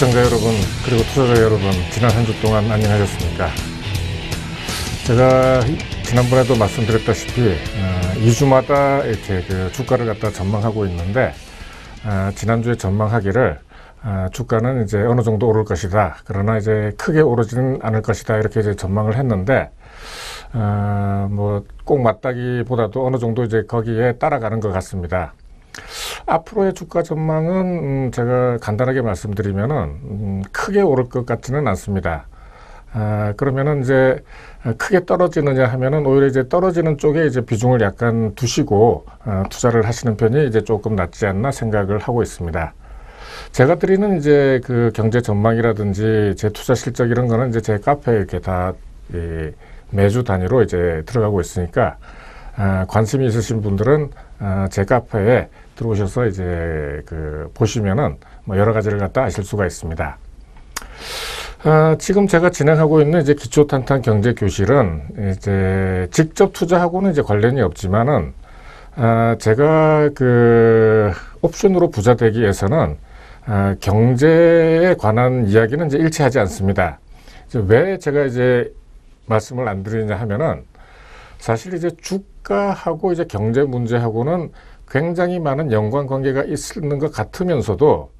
시청자 여러분, 그리고 투자자 여러분, 지난 한 주 동안 안녕하셨습니까? 제가 지난번에도 말씀드렸다시피 2주마다 이렇게 주가를 갖다 전망하고 있는데, 지난주에 전망하기를 주가는 이제 어느 정도 오를 것이다, 그러나 이제 크게 오르지는 않을 것이다, 이렇게 이제 전망을 했는데, 뭐 꼭 맞다기보다도 어느 정도 이제 거기에 따라가는 것 같습니다. 앞으로의 주가 전망은 제가 간단하게 말씀드리면은 크게 오를 것 같지는 않습니다. 그러면은 이제 크게 떨어지느냐 하면은 오히려 이제 떨어지는 쪽에 이제 비중을 약간 두시고 투자를 하시는 편이 이제 조금 낫지 않나 생각을 하고 있습니다. 제가 드리는 이제 그 경제 전망이라든지 제 투자 실적 이런 거는 이제 제 카페에 이렇게 다 매주 단위로 이제 들어가고 있으니까 관심이 있으신 분들은 제 카페에 들어오셔서 이제 보시면은 뭐 여러 가지를 갖다 아실 수가 있습니다. 지금 제가 진행하고 있는 이제 기초탄탄 경제 교실은 이제 직접 투자하고는 이제 관련이 없지만은 제가 옵션으로 부자 되기 위해서는 경제에 관한 이야기는 이제 일치하지 않습니다. 왜 제가 이제 말씀을 안 드리냐 하면은 사실 이제 주가하고 이제 경제 문제하고는 굉장히 많은 연관관계가 있는 것 같으면서도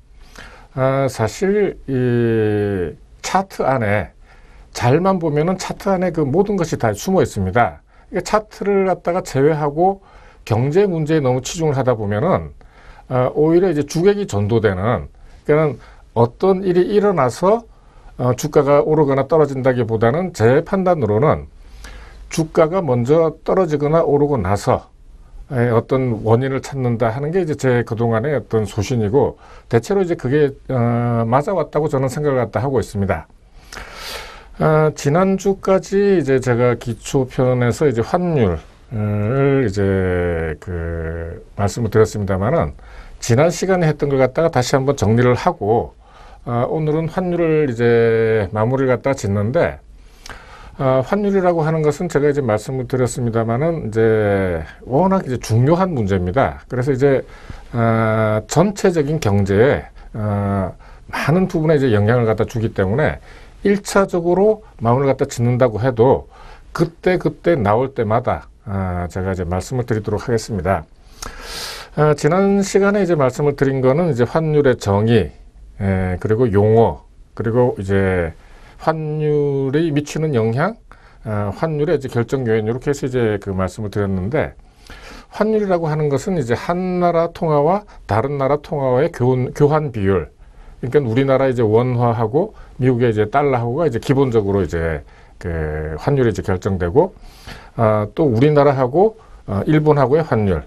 사실 이 차트 안에 잘만 보면은 차트 안에 그 모든 것이 다 숨어 있습니다. 그러니까 차트를 갖다가 제외하고 경제 문제에 너무 치중을 하다 보면은 오히려 이제 주객이 전도되는, 그러니까 어떤 일이 일어나서 주가가 오르거나 떨어진다기보다는 제 판단으로는 주가가 먼저 떨어지거나 오르고 나서 어떤 원인을 찾는다 하는 게 이제 제 그동안의 어떤 소신이고, 대체로 이제 그게 맞아왔다고 저는 생각을 갖다 하고 있습니다. 지난주까지 이제 제가 기초편에서 이제 환율을 이제 말씀을 드렸습니다만은, 지난 시간에 했던 걸 갖다가 다시 한번 정리를 하고 오늘은 환율을 이제 마무리를 갖다 짓는데, 환율이라고 하는 것은 제가 이제 말씀을 드렸습니다만은 이제 워낙 이제 중요한 문제입니다. 그래서 이제 전체적인 경제에 많은 부분에 이제 영향을 갖다 주기 때문에 1차적으로 마음을 갖다 짓는다고 해도 그때 나올 때마다 제가 이제 말씀을 드리도록 하겠습니다. 지난 시간에 이제 말씀을 드린 거는 이제 환율의 정의, 그리고 용어, 그리고 이제 환율이 미치는 영향, 환율의 이제 결정 요인, 이렇게 해서 이제 말씀을 드렸는데, 환율이라고 하는 것은 이제 한 나라 통화와 다른 나라 통화와의 교환 비율. 그러니까 우리나라 이제 원화하고 미국의 이제 달러하고가 이제 기본적으로 이제 환율이 이제 결정되고, 또 우리나라하고 일본하고의 환율,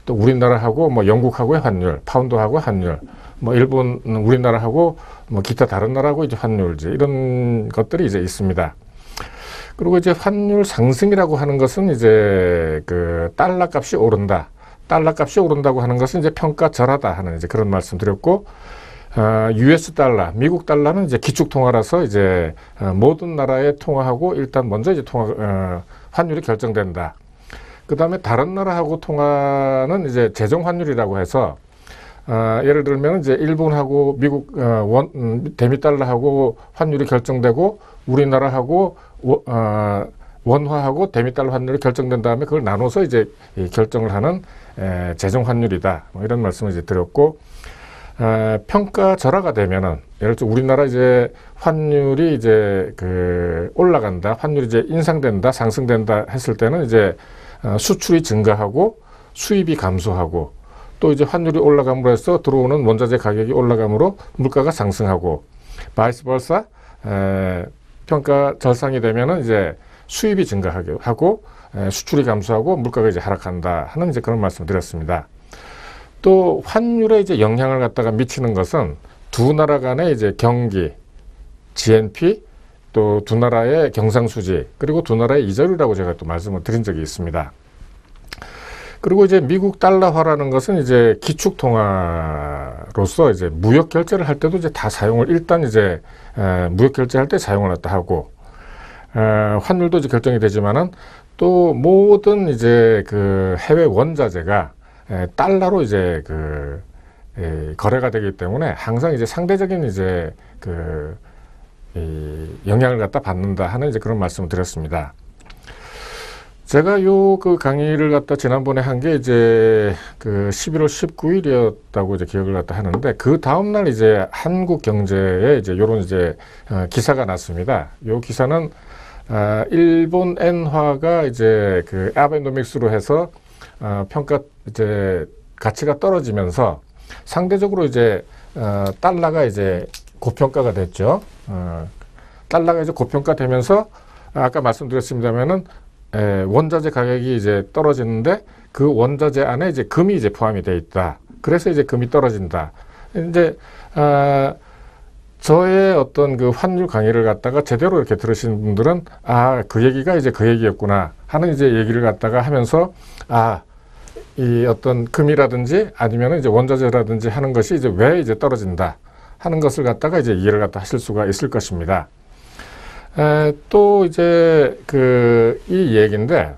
또 우리나라하고 뭐 영국하고의 환율, 파운드하고의 환율, 뭐 일본, 우리나라하고 뭐 기타 다른 나라하고 이제 환율, 이제 이런 것들이 이제 있습니다. 그리고 이제 환율 상승이라고 하는 것은 이제 달러 값이 오른다. 달러 값이 오른다고 하는 것은 이제 평가절하다 하는 이제 그런 말씀 드렸고, US 달러, 미국 달러는 이제 기축 통화라서 이제 모든 나라의 통화하고 일단 먼저 이제 환율이 결정된다. 그 다음에 다른 나라하고 통화는 이제 재정 환율이라고 해서 예를 들면 이제 일본하고 미국 대미달러하고 환율이 결정되고, 우리나라하고 원화하고 대미달러 환율이 결정된 다음에 그걸 나눠서 이제 결정을 하는 재정 환율이다, 뭐 이런 말씀을 이제 드렸고, 평가절하가 되면은 예를 들어 우리나라 이제 환율이 이제 올라간다, 환율이 이제 인상된다, 상승된다 했을 때는 이제 수출이 증가하고 수입이 감소하고, 또 이제 환율이 올라감으로 해서 들어오는 원자재 가격이 올라감으로 물가가 상승하고, 바이스 벌사 평가 절상이 되면은 이제 수입이 증가하고 수출이 감소하고 물가가 이제 하락한다 하는 이제 그런 말씀을 드렸습니다. 또 환율에 이제 영향을 갖다가 미치는 것은 두 나라 간의 이제 경기, GNP, 또 두 나라의 경상수지, 그리고 두 나라의 이자율이라고 제가 또 말씀을 드린 적이 있습니다. 그리고 이제 미국 달러화라는 것은 이제 기축 통화로서 이제 무역 결제를 할 때도 이제 다 사용을, 일단 이제 무역 결제할 때 사용을 했다 하고, 환율도 이제 결정이 되지만은 또 모든 이제 해외 원자재가 달러로 이제 거래가 되기 때문에 항상 이제 상대적인 이제 영향을 갖다 받는다 하는 이제 그런 말씀을 드렸습니다. 제가 요 강의를 갖다 지난번에 한 게 이제 11월 19일이었다고 이제 기억을 갖다 하는데, 그 다음날 이제 한국경제에 이제 요런 이제 기사가 났습니다. 요 기사는 일본 엔화가 이제 아베노믹스로 해서 평가 이제 가치가 떨어지면서 상대적으로 이제 달러가 이제 고평가가 됐죠. 달러가 이제 고평가되면서 아까 말씀드렸습니다만은 원자재 가격이 이제 떨어지는데 그 원자재 안에 이제 금이 이제 포함이 되어 있다. 그래서 이제 금이 떨어진다. 이제 저의 어떤 환율 강의를 갖다가 제대로 이렇게 들으신 분들은 그 얘기가 이제 그 얘기였구나 하는 이제 얘기를 갖다가 하면서 이 어떤 금이라든지 아니면 이제 원자재라든지 하는 것이 이제 왜 이제 떨어진다 하는 것을 갖다가 이제 이해를 갖다 하실 수가 있을 것입니다. 또 이제 이 얘기인데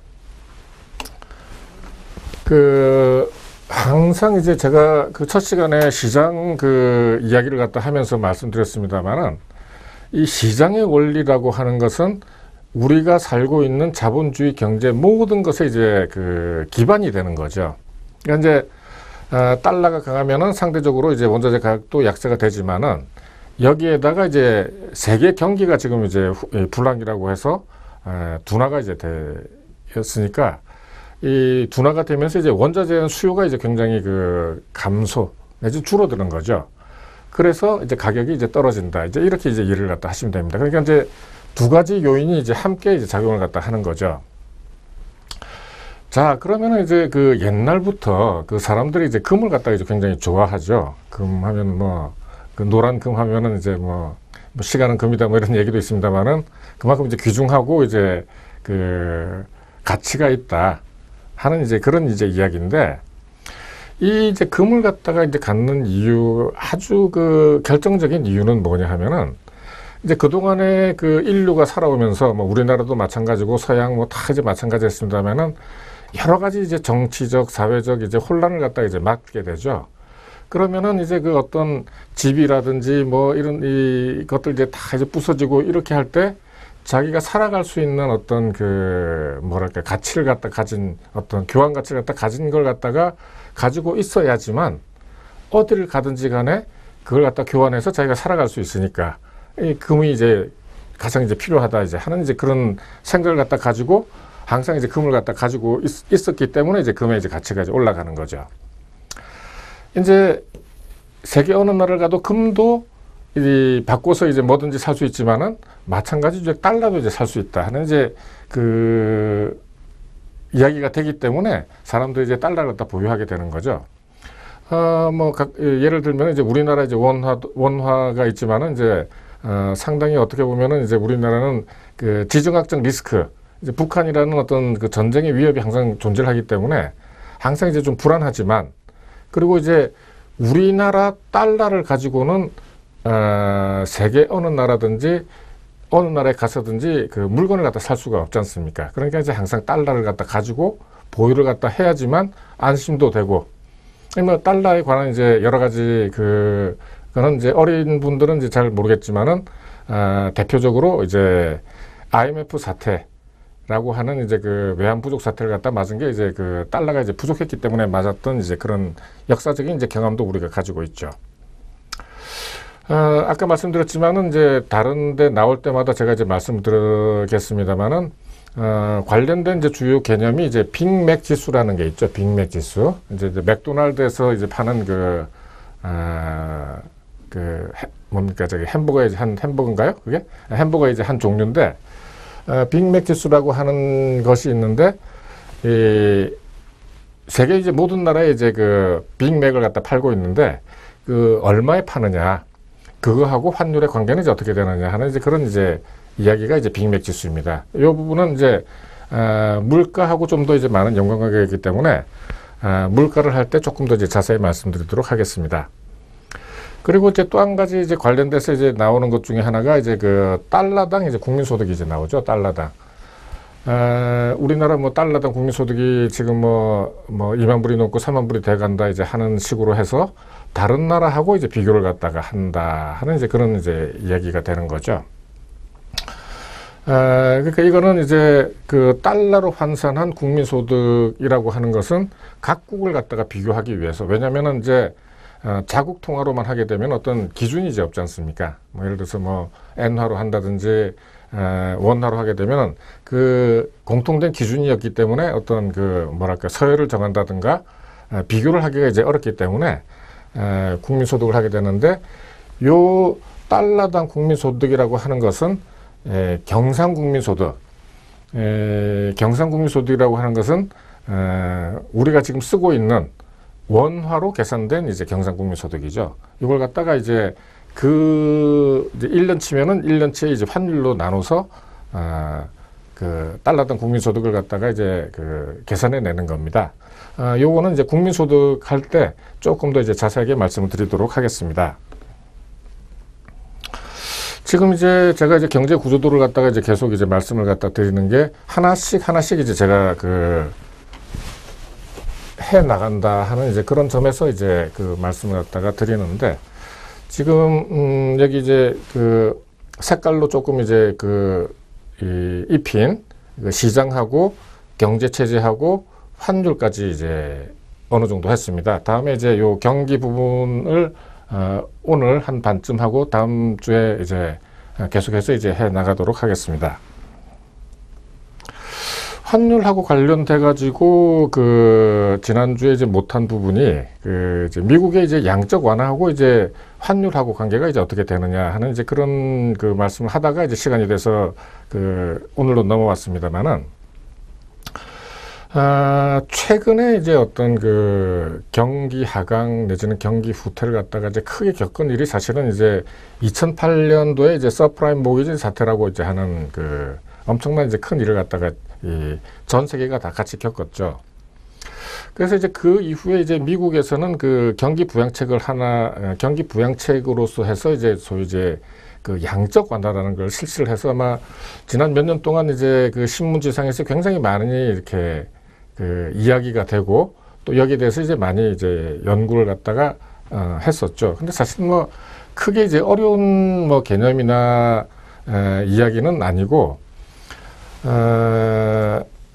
항상 이제 제가 첫 시간에 시장 이야기를 갖다 하면서 말씀드렸습니다만은, 이 시장의 원리라고 하는 것은 우리가 살고 있는 자본주의 경제 모든 것에 이제 기반이 되는 거죠. 그러니까 이제 달러가 강하면은 상대적으로 이제 원자재 가격도 약세가 되지만은, 여기에다가 이제 세계 경기가 지금 이제 불황이라고 해서 둔화가 이제 되었으니까, 이 둔화가 되면서 이제 원자재 수요가 이제 굉장히 감소 내지 줄어드는 거죠. 그래서 이제 가격이 이제 떨어진다. 이제 이렇게 이제 이해를 갖다 하시면 됩니다. 그러니까 이제 두 가지 요인이 이제 함께 이제 작용을 갖다 하는 거죠. 자, 그러면은 이제 옛날부터 사람들이 이제 금을 갖다가 이제 굉장히 좋아하죠. 금 하면 노란 금 하면은 이제 시간은 금이다 이런 얘기도 있습니다만은, 그만큼 이제 귀중하고 이제 가치가 있다 하는 이제 그런 이제 이야기인데, 이 이제 금을 갖다가 이제 갖는 이유, 아주 결정적인 이유는 뭐냐 하면은, 이제 그동안에 인류가 살아오면서 우리나라도 마찬가지고 서양 다 이제 마찬가지였습니다만은, 여러 가지 이제 정치적, 사회적 이제 혼란을 갖다가 이제 맞게 되죠. 그러면은 이제 어떤 집이라든지 이런 것들 이제 다 이제 부서지고 이렇게 할 때, 자기가 살아갈 수 있는 어떤 뭐랄까 가치를 갖다 가진, 어떤 교환 가치를 갖다 가진 걸 갖다가 가지고 있어야지만 어디를 가든지 간에 그걸 갖다 교환해서 자기가 살아갈 수 있으니까, 이 금이 이제 가장 이제 필요하다 이제 하는 이제 그런 생각을 갖다 가지고 항상 이제 금을 갖다 가지고 있었기 때문에 이제 금의 이제 가치가 이제 올라가는 거죠. 이제 세계 어느 나라를 가도 금도 바꿔서 이제 뭐든지 살 수 있지만은, 마찬가지로 달러도 이제 살 수 있다 하는 이제 이야기가 되기 때문에 사람들이 이제 달러를 갖다 보유하게 되는 거죠. 예를 들면 이제 우리나라 이제 원화가 있지만은 이제 상당히 어떻게 보면은 이제 우리나라는 지정학적 리스크, 이제 북한이라는 어떤 전쟁의 위협이 항상 존재하기 때문에 항상 이제 좀 불안하지만, 그리고 이제 우리나라 달러를 가지고는 세계 어느 나라든지 어느 나라에 가서든지 물건을 갖다 살 수가 없지 않습니까? 그러니까 이제 항상 달러를 갖다 가지고 보유를 갖다 해야지만 안심도 되고, 달러에 관한 이제 여러 가지 그거는 이제 어린 분들은 이제 잘 모르겠지만은, 대표적으로 이제 IMF 사태라고 하는 이제 외환 부족 사태를 갖다 맞은 게 이제 달러가 이제 부족했기 때문에 맞았던 이제 그런 역사적인 이제 경험도 우리가 가지고 있죠. 아까 말씀드렸지만은 이제 다른 데 나올 때마다 제가 이제 말씀드리겠습니다만은, 관련된 이제 주요 개념이 이제 빅맥 지수라는 게 있죠. 빅맥 지수. 이제 맥도날드에서 이제 파는 뭡니까, 햄버거의 한 햄버거인가요? 그게? 햄버거의 이제 한 종류인데, 빅맥 지수라고 하는 것이 있는데, 세계 이제 모든 나라에 이제 빅맥을 갖다 팔고 있는데, 얼마에 파느냐, 그거하고 환율의 관계는 이제 어떻게 되느냐 하는 이제 그런 이제 이야기가 이제 빅맥 지수입니다. 이 부분은 이제 물가하고 좀 더 이제 많은 연관관계가 있기 때문에 물가를 할 때 조금 더 이제 자세히 말씀드리도록 하겠습니다. 그리고 이제 또 한 가지 이제 관련돼서 이제 나오는 것 중에 하나가 이제 달러당 이제 국민소득이 이제 나오죠. 달러당. 우리나라 뭐 달러당 국민소득이 지금 뭐 2만 불이 넘고 3만 불이 돼간다 이제 하는 식으로 해서 다른 나라하고 이제 비교를 갖다가 한다 하는 이제 그런 이제 이야기가 되는 거죠. 그러니까 이거는 이제 그 달러로 환산한 국민소득이라고 하는 것은 각국을 갖다가 비교하기 위해서, 왜냐면은 이제 자국 통화로만 하게 되면 어떤 기준이 이제 없지 않습니까? 뭐 예를 들어서 뭐 엔화로 한다든지 원화로 하게 되면 그 공통된 기준이었기 때문에 어떤 그 뭐랄까 서열을 정한다든가 비교를 하기가 이제 어렵기 때문에 국민소득을 하게 되는데, 요 달러당 국민소득이라고 하는 것은 경상국민소득, 경상국민소득이라고 하는 것은 우리가 지금 쓰고 있는 원화로 계산된 이제 경상국민소득이죠. 이걸 갖다가 이제 이제 1년 치면은 1년치의 이제 환율로 나눠서 그 달러당 국민소득을 갖다가 이제 그 계산해 내는 겁니다. 요거는 이제 국민소득 할 때 조금 더 이제 자세하게 말씀을 드리도록 하겠습니다. 지금 이제 제가 이제 경제 구조도를 갖다가 이제 계속 이제 말씀을 갖다 드리는 게 하나씩 이제 제가 그 해 나간다 하는 이제 그런 점에서 이제 그 말씀을 갖다가 드리는데, 지금 여기 이제 그 색깔로 조금 이제 그 입힌 시장하고 경제 체제하고 환율까지 이제 어느 정도 했습니다. 다음에 이제 요 경기 부분을 오늘 한 반쯤 하고 다음 주에 이제 계속해서 이제 해 나가도록 하겠습니다. 환율하고 관련돼 가지고 그 지난주에 이제 못한 부분이 그 이제 미국의 이제 양적 완화하고 이제 환율하고 관계가 이제 어떻게 되느냐 하는 이제 그런 그 말씀을 하다가 이제 시간이 돼서 그 오늘로 넘어왔습니다만은, 최근에 이제 어떤 그 경기 하강 내지는 경기 후퇴를 갖다가 이제 크게 겪은 일이 사실은 이제 2008년도에 이제 서프라임 모기지 사태라고 이제 하는 그 엄청난 이제 큰 일을 갖다가 전 세계가 다 같이 겪었죠. 그래서 이제 그 이후에 이제 미국에서는 그 경기 부양책으로서 해서 이제 소위 이제 그 양적 완화라는 걸 실시를 해서 아마 지난 몇 년 동안 이제 그 신문지상에서 굉장히 많이 이렇게 그 이야기가 되고 또 여기에 대해서 이제 많이 이제 연구를 갖다가 했었죠. 근데 사실 뭐 크게 이제 어려운 뭐 개념이나 이야기는 아니고,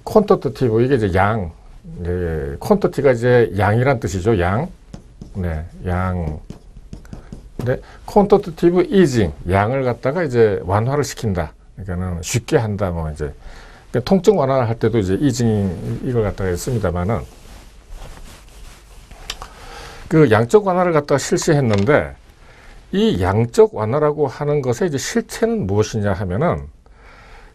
퀀터티티브, 이게 이제 양, 퀀터티가 이제 양이란 뜻이죠. 양, 네, 양. 근데 퀀터티티브 이징, 양을 갖다가 이제 완화를 시킨다. 그러니까는 쉽게 한다. 뭐 이제 그러니까 통증 완화를 할 때도 이제 이징 이걸 갖다가 씁니다만은, 그 양적 완화를 갖다가 실시했는데, 이 양적 완화라고 하는 것의 이제 실체는 무엇이냐 하면은,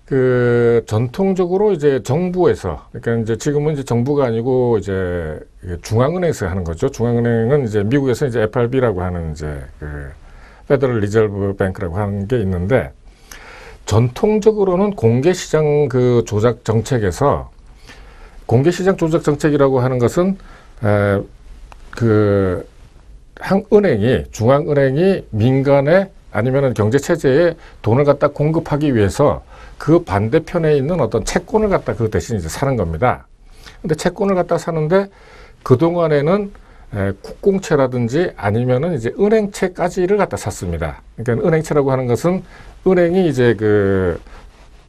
그 전통적으로 이제 정부에서, 그러니까 이제 지금은 이제 정부가 아니고 이제 중앙은행에서 하는 거죠. 중앙은행은 이제 미국에서 이제 FRB라고 하는 이제 그 페더럴 리저브 뱅크라고 하는 게 있는데, 전통적으로는 공개시장 그 조작 정책에서, 공개시장 조작 정책이라고 하는 것은 그 한은행이, 중앙은행이 민간에 아니면은 경제체제에 돈을 갖다 공급하기 위해서 그 반대편에 있는 어떤 채권을 갖다 그 대신 이제 사는 겁니다. 근데 채권을 갖다 사는데 그동안에는 국공채라든지 아니면은 이제 은행채까지를 갖다 샀습니다. 그러니까 은행채라고 하는 것은 은행이 이제 그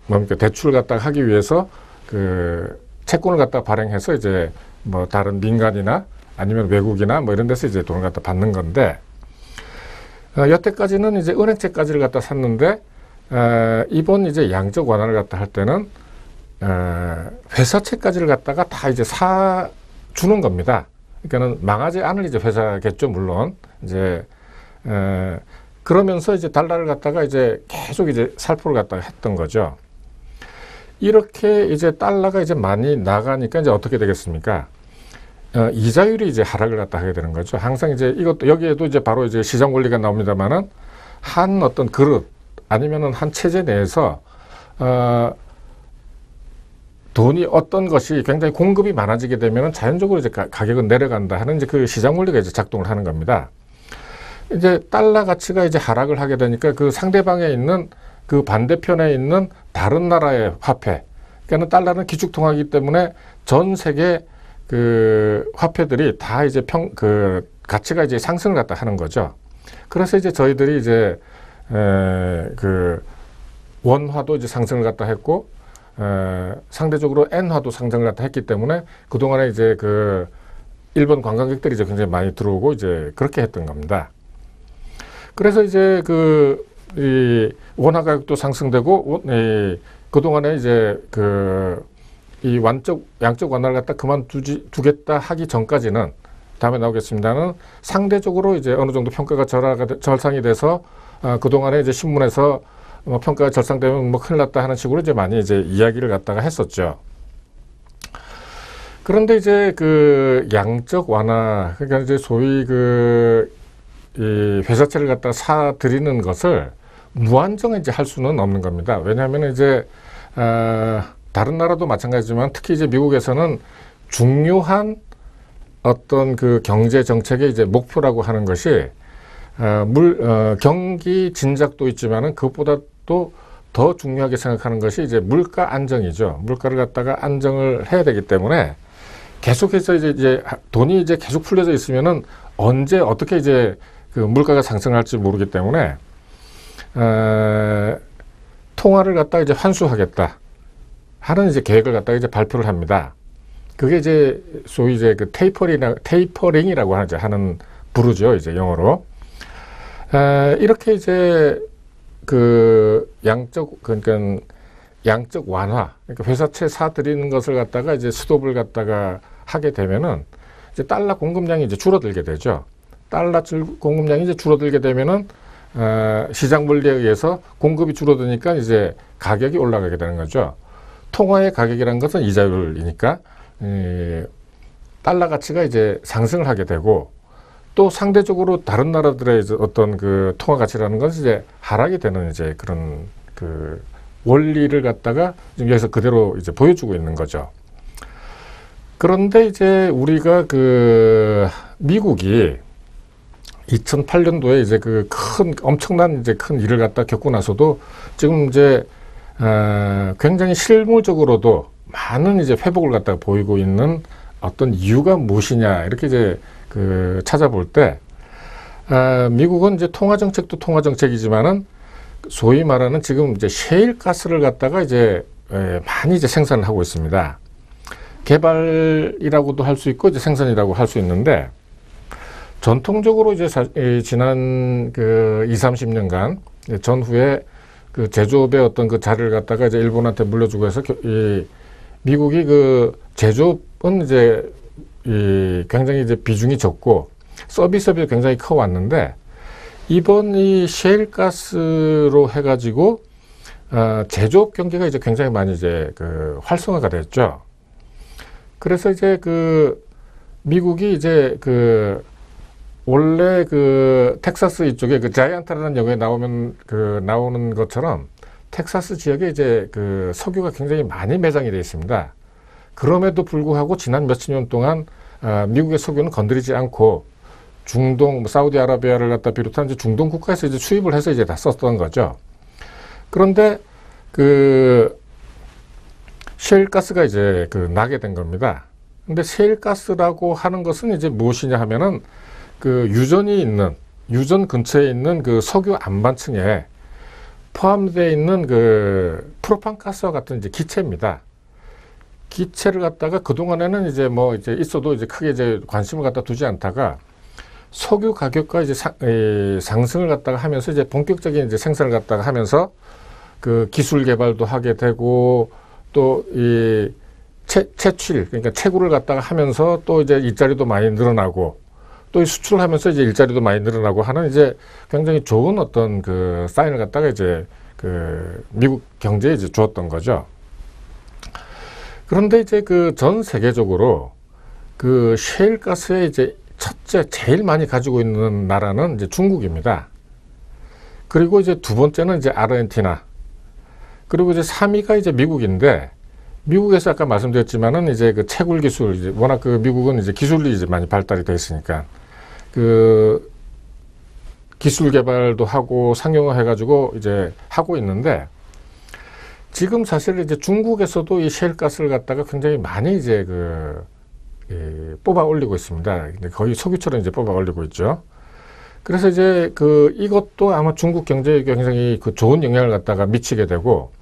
뭡니까 대출을 갖다 하기 위해서 그 채권을 갖다 발행해서 이제 뭐 다른 민간이나 아니면 외국이나 뭐 이런 데서 이제 돈을 갖다 받는 건데, 여태까지는 이제 은행채까지를 갖다 샀는데, 이번 이제 양적 완화를 갖다 할 때는 회사채까지를 갖다가 다 이제 사 주는 겁니다. 그러니까는 망하지 않을 이제 회사겠죠, 물론. 이제 그러면서 이제 달러를 갖다가 이제 계속 이제 살포를 갖다가 했던 거죠. 이렇게 이제 달러가 이제 많이 나가니까 이제 어떻게 되겠습니까? 이자율이 이제 하락을 갖다 하게 되는 거죠. 항상 이제 이것도 여기에도 이제 바로 이제 시장 원리가 나옵니다만은, 한 어떤 그릇 아니면은 한 체제 내에서 돈이 어떤 것이 굉장히 공급이 많아지게 되면은 자연적으로 이제 가격은 내려간다 하는 이제 그 시장 원리가 이제 작동을 하는 겁니다. 이제 달러 가치가 이제 하락을 하게 되니까 그 상대방에 있는 그 반대편에 있는 다른 나라의 화폐, 그러니까 달러는 기축통화이기 때문에 전 세계 그 화폐들이 다 이제 그 가치가 이제 상승을 갖다 하는 거죠. 그래서 이제 저희들이 이제 그 원화도 이제 상승을 갖다 했고 상대적으로 엔화도 상승을 갖다 했기 때문에 그동안에 이제 그 일본 관광객들이 이제 굉장히 많이 들어오고 이제 그렇게 했던 겁니다. 그래서 이제 이 원화 가격도 상승되고 그동안에 이제 이 양적 완화를 갖다 그만두겠다 하기 전까지는 다음에 나오겠습니다는 상대적으로 이제 어느 정도 평가가 절상이 돼서 그동안에 이제 신문에서 평가가 절상되면 뭐 큰일 났다 하는 식으로 이제 많이 이제 이야기를 갖다가 했었죠. 그런데 이제 그 양적 완화, 그러니까 이제 소위 이 회사채를 갖다가 사들이는 것을 무한정 이제 할 수는 없는 겁니다. 왜냐하면 이제 다른 나라도 마찬가지지만 특히 이제 미국에서는 중요한 어떤 그 경제 정책의 이제 목표라고 하는 것이 경기 진작도 있지만은 그것보다도 더 중요하게 생각하는 것이 이제 물가 안정이죠. 물가를 갖다가 안정을 해야 되기 때문에 계속해서 이제 돈이 이제 계속 풀려져 있으면은 언제 어떻게 이제 그 물가가 상승할지 모르기 때문에 통화를 갖다가 이제 환수하겠다 하는 이제 계획을 갖다가 이제 발표를 합니다. 그게 이제 소위 이제 그 테이퍼링이라고 하는 부르죠, 이제 영어로. 이렇게 이제 그러니까 양적 완화, 그러니까 회사채 사들이는 것을 갖다가 이제 스톱을 갖다가 하게 되면은 이제 달러 공급량이 이제 줄어들게 되죠. 달러 공급량이 이제 줄어들게 되면은 시장 원리에 의해서 공급이 줄어드니까 이제 가격이 올라가게 되는 거죠. 통화의 가격이라는 것은 이자율이니까 달러 가치가 이제 상승을 하게 되고 또 상대적으로 다른 나라들의 이제 어떤 그 통화 가치라는 것은 이제 하락이 되는 이제 그런 그 원리를 갖다가 지금 여기서 그대로 이제 보여주고 있는 거죠. 그런데 이제 우리가 미국이 2008년도에 이제 엄청난 이제 큰 일을 갖다 겪고 나서도 지금 이제 굉장히 실무적으로도 많은 이제 회복을 갖다가 보이고 있는 어떤 이유가 무엇이냐 이렇게 이제 찾아볼 때 미국은 이제 통화 정책도 통화 정책이지만은 소위 말하는 지금 이제 셰일 가스를 갖다가 이제 많이 이제 생산을 하고 있습니다. 개발이라고도 할 수 있고 이제 생산이라고 할 수 있는데 전통적으로 이제 지난 20-30년간 전후에 그 제조업의 어떤 그 자리를 갖다가 이제 일본한테 물려주고 해서 미국이 제조업은 이제 굉장히 이제 비중이 적고 서비스업이 굉장히 커 왔는데 이번 이 셰일가스로 해가지고 제조업 경기가 이제 굉장히 많이 이제 활성화가 됐죠. 그래서 이제 미국이 이제 원래 텍사스 이쪽에 자이언트라는 영화에 나오는 것처럼 텍사스 지역에 이제 석유가 굉장히 많이 매장이 되어 있습니다. 그럼에도 불구하고 지난 몇십 년 동안 미국의 석유는 건드리지 않고 중동, 사우디아라비아를 갖다 비롯한 이제 중동 국가에서 이제 수입을 해서 이제 다 썼던 거죠. 그런데 셰일가스가 이제 나게 된 겁니다. 근데 셰일가스라고 하는 것은 이제 무엇이냐 하면은 유전 근처에 있는 석유 안반층에 포함되어 있는 프로판가스와 같은 이제 기체입니다. 기체를 갖다가 그동안에는 이제 있어도 이제 크게 이제 관심을 갖다 두지 않다가 석유 가격과 이제 상승을 갖다가 하면서 이제 본격적인 이제 생산을 갖다가 하면서 기술 개발도 하게 되고 또 이 채취 그러니까 채굴을 갖다가 하면서 또 이제 일자리도 많이 늘어나고 또 이 수출을 하면서 이제 일자리도 많이 늘어나고 하는 이제 굉장히 좋은 어떤 사인을 갖다가 이제 미국 경제에 이제 주었던 거죠. 그런데 이제 전 세계적으로 셰일가스에 이제 제일 많이 가지고 있는 나라는 이제 중국입니다. 그리고 이제 두 번째는 이제 아르헨티나. 그리고 이제 3위가 이제 미국인데, 미국에서 아까 말씀드렸지만은 이제 채굴 기술, 이제 워낙 미국은 이제 기술이 이제 많이 발달이 되어 있으니까, 기술 개발도 하고 상용화 해가지고 이제 하고 있는데, 지금 사실 이제 중국에서도 이 셰일가스를 갖다가 굉장히 많이 이제 뽑아 올리고 있습니다. 거의 석유처럼 이제 뽑아 올리고 있죠. 그래서 이제 이것도 아마 중국 경제에 굉장히 좋은 영향을 갖다가 미치게 되고,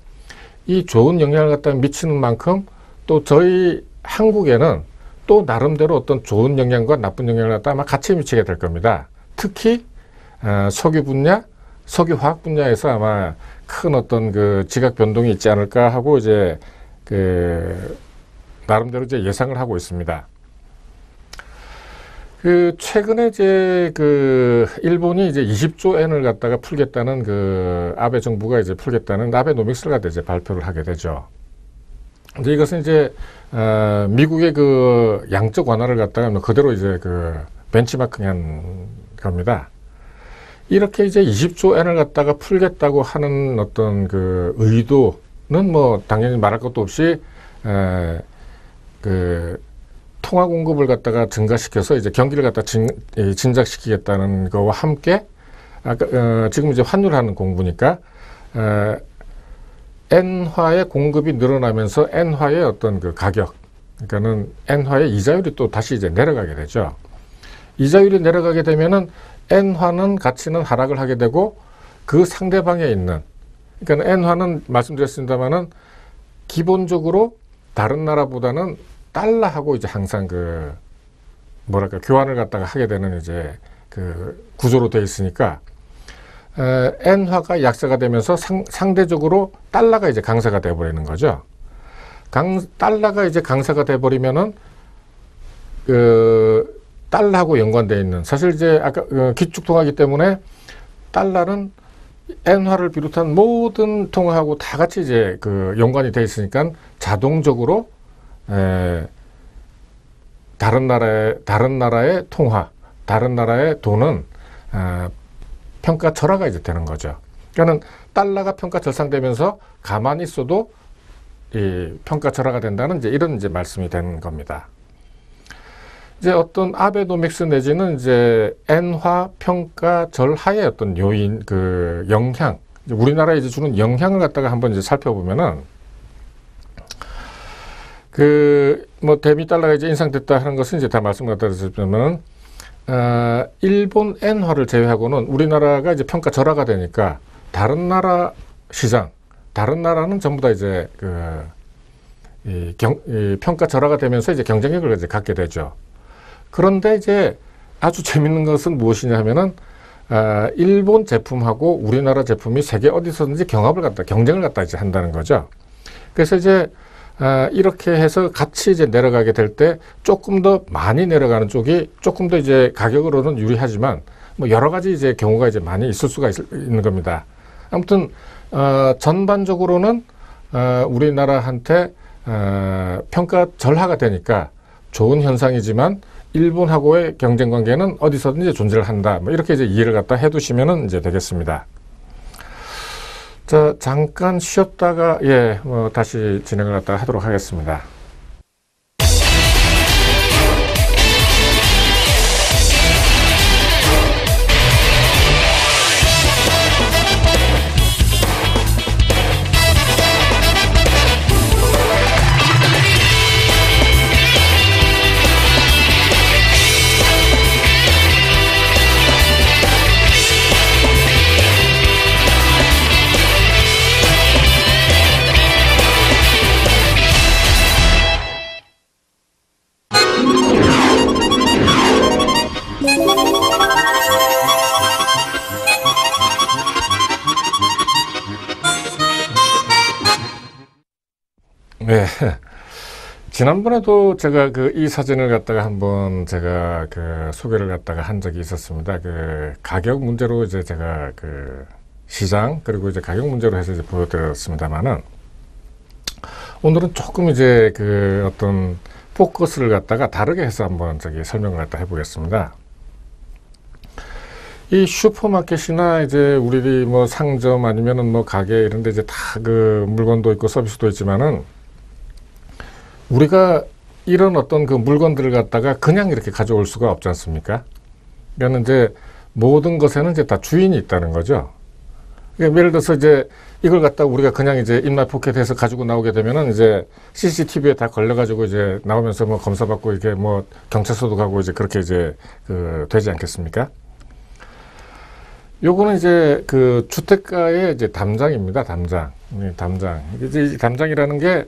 이 좋은 영향을 갖다가 미치는 만큼 또 저희 한국에는 또 나름대로 어떤 좋은 영향과 나쁜 영향을 갖다가 아마 같이 미치게 될 겁니다. 특히 석유 분야, 석유화학 분야에서 아마 큰 어떤 지각 변동이 있지 않을까 하고 이제 나름대로 이제 예상을 하고 있습니다. 최근에 이제 일본이 이제 20조 엔을 갖다가 풀겠다는 아베 정부가 이제 풀겠다는 아베노믹스를 갖다 이제 발표를 하게 되죠. 이제 이것은 이제 미국의 양적 완화를 갖다가 그대로 이제 벤치마킹한 겁니다. 이렇게 이제 20조 엔을 갖다가 풀겠다고 하는 어떤 의도는 뭐 당연히 말할 것도 없이 통화 공급을 갖다가 증가시켜서 이제 경기를 갖다 진작시키겠다는 거와 함께 지금 이제 환율하는 공부니까 엔화의 공급이 늘어나면서 엔화의 어떤 가격, 그러니까는 엔화의 이자율이 또 다시 이제 내려가게 되죠. 이자율이 내려가게 되면은 엔화는 가치는 하락을 하게 되고, 그 상대방에 있는, 그러니까 엔화는 말씀드렸습니다만은 기본적으로 다른 나라보다는 달러하고 이제 항상 교환을 갖다가 하게 되는 이제 구조로 되어 있으니까, 엔화가 약세가 되면서 상대적으로 달러가 이제 강세가 돼 버리는 거죠. 달러가 이제 강세가 돼 버리면은 달러하고 연관되어 있는, 사실 이제 아까 기축통화이기 때문에 달러는 엔화를 비롯한 모든 통화하고 다 같이 이제 연관이 되어 있으니까 자동적으로 다른 나라의 통화, 다른 나라의 돈은 평가 절하가 이제 되는 거죠. 그러니까는 달러가 평가 절상되면서 가만히 있어도 이 평가 절하가 된다는 이제 이런 이제 말씀이 되는 겁니다. 이제 어떤 아베노믹스 내지는 이제 엔화 평가 절하의 어떤 요인, 영향, 우리나라에 이제 주는 영향을 갖다가 한번 이제 살펴보면은, 뭐 대미 달러가 이제 인상됐다 하는 것은 이제 다 말씀 갖다 드리면은, 일본 엔화를 제외하고는 우리나라가 이제 평가 절하가 되니까 다른 나라 시장, 다른 나라는 전부 다 이제 이 평가 절하가 되면서 이제 경쟁력을 이제 갖게 되죠. 그런데 이제 아주 재밌는 것은 무엇이냐 하면은, 일본 제품하고 우리나라 제품이 세계 어디서든지 경쟁을 갖다 이제 한다는 거죠. 그래서 이제 이렇게 해서 같이 이제 내려가게 될 때 조금 더 많이 내려가는 쪽이 조금 더 이제 가격으로는 유리하지만, 뭐 여러 가지 이제 경우가 이제 많이 있을 수가 있는 겁니다. 아무튼 전반적으로는 우리나라한테 평가 절하가 되니까 좋은 현상이지만, 일본하고의 경쟁 관계는 어디서든지 존재를 한다. 뭐 이렇게 이제 이해를 갖다 해두시면 이제 되겠습니다. 자, 잠깐 쉬었다가 다시 진행을 갖다 하도록 하겠습니다. 네. 지난번에도 제가 이 사진을 갖다가 한번 제가 소개를 갖다가 한 적이 있었습니다. 가격 문제로 이제 제가 시장, 그리고 이제 가격 문제로 해서 이제 보여드렸습니다만은, 오늘은 조금 이제 어떤 포커스를 갖다가 다르게 해서 한번 설명을 갖다 해보겠습니다. 이 슈퍼마켓이나 이제 우리 뭐 상점 아니면은 뭐 가게 이런 데 이제 다 물건도 있고 서비스도 있지만은, 우리가 이런 어떤 물건들을 갖다가 그냥 이렇게 가져올 수가 없지 않습니까? 그러니까 이제 모든 것에는 이제 다 주인이 있다는 거죠. 그러니까 예를 들어서 이제 이걸 갖다가 우리가 그냥 이제 인마이 포켓에서 가지고 나오게 되면은 이제 CCTV에 다 걸려가지고 이제 나오면서 뭐 검사받고 이게 뭐 경찰서도 가고 이제 그렇게 이제 그 되지 않겠습니까? 요거는 이제 그 주택가의 이제 담장입니다. 담장. 담장. 이제 이 담장이라는 게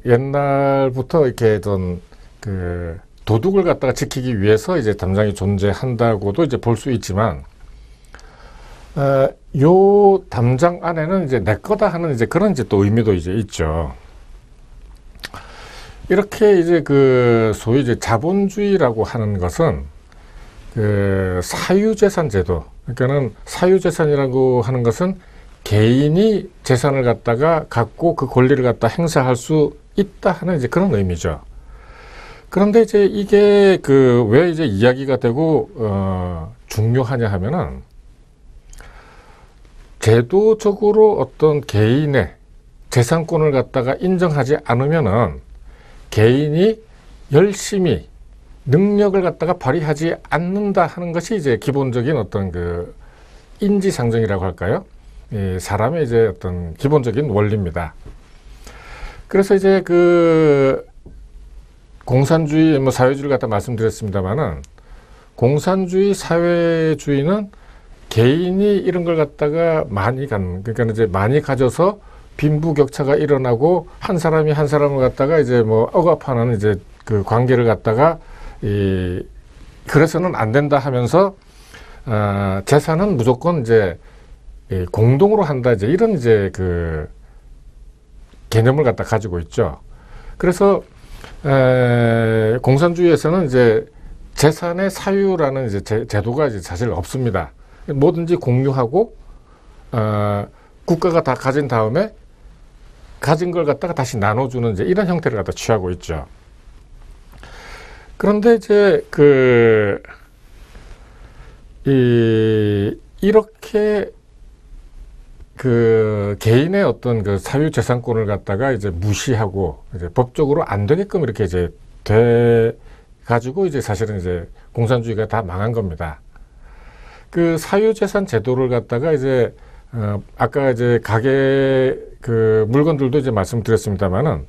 옛날부터 이렇게 좀 그 도둑을 갖다가 지키기 위해서 이제 담장이 존재한다고도 이제 볼 수 있지만, 요 담장 안에는 이제 내 거다 하는 이제 그런 이제 또 의미도 이제 있죠. 이렇게 이제 그 소위 이제 자본주의라고 하는 것은 그 사유재산 제도, 그러니까는 사유재산이라고 하는 것은 개인이 재산을 갖다가 갖고 그 권리를 갖다 행사할 수 있다 하는 이제 그런 의미죠. 그런데 이제 이게 그 왜 이제 이야기가 되고 중요하냐 하면은, 제도적으로 어떤 개인의 재산권을 갖다가 인정하지 않으면은 개인이 열심히 능력을 갖다가 발휘하지 않는다 하는 것이 이제 기본적인 어떤 그 인지상정이라고 할까요? 이 사람의 이제 어떤 기본적인 원리입니다. 그래서 이제 그 공산주의, 뭐 사회주의를 갖다 말씀드렸습니다만은, 공산주의, 사회주의는 개인이 이런 걸 갖다가 많이 그러니까 이제 많이 가져서 빈부격차가 일어나고 한 사람이 한 사람을 갖다가 이제 뭐 억압하는 이제 그 관계를 갖다가 그래서는 안 된다 하면서 재산은 무조건 이제 공동으로 한다, 이제 이런 이제 그 개념을 갖다 가지고 있죠. 그래서 공산주의에서는 이제 재산의 사유라는 이제 제도가 이제 사실 없습니다. 뭐든지 공유하고 국가가 다 가진 다음에 가진 걸 갖다가 다시 나눠주는 이제 이런 형태를 갖다 취하고 있죠. 그런데 이제 이렇게 그 개인의 어떤 그 사유재산권을 갖다가 이제 무시하고 이제 법적으로 안 되게끔 이렇게 이제 돼 가지고 이제 사실은 이제 공산주의가 다 망한 겁니다. 그 사유재산 제도를 갖다가 이제 아까 이제 가계 그 물건들도 이제 말씀드렸습니다만은,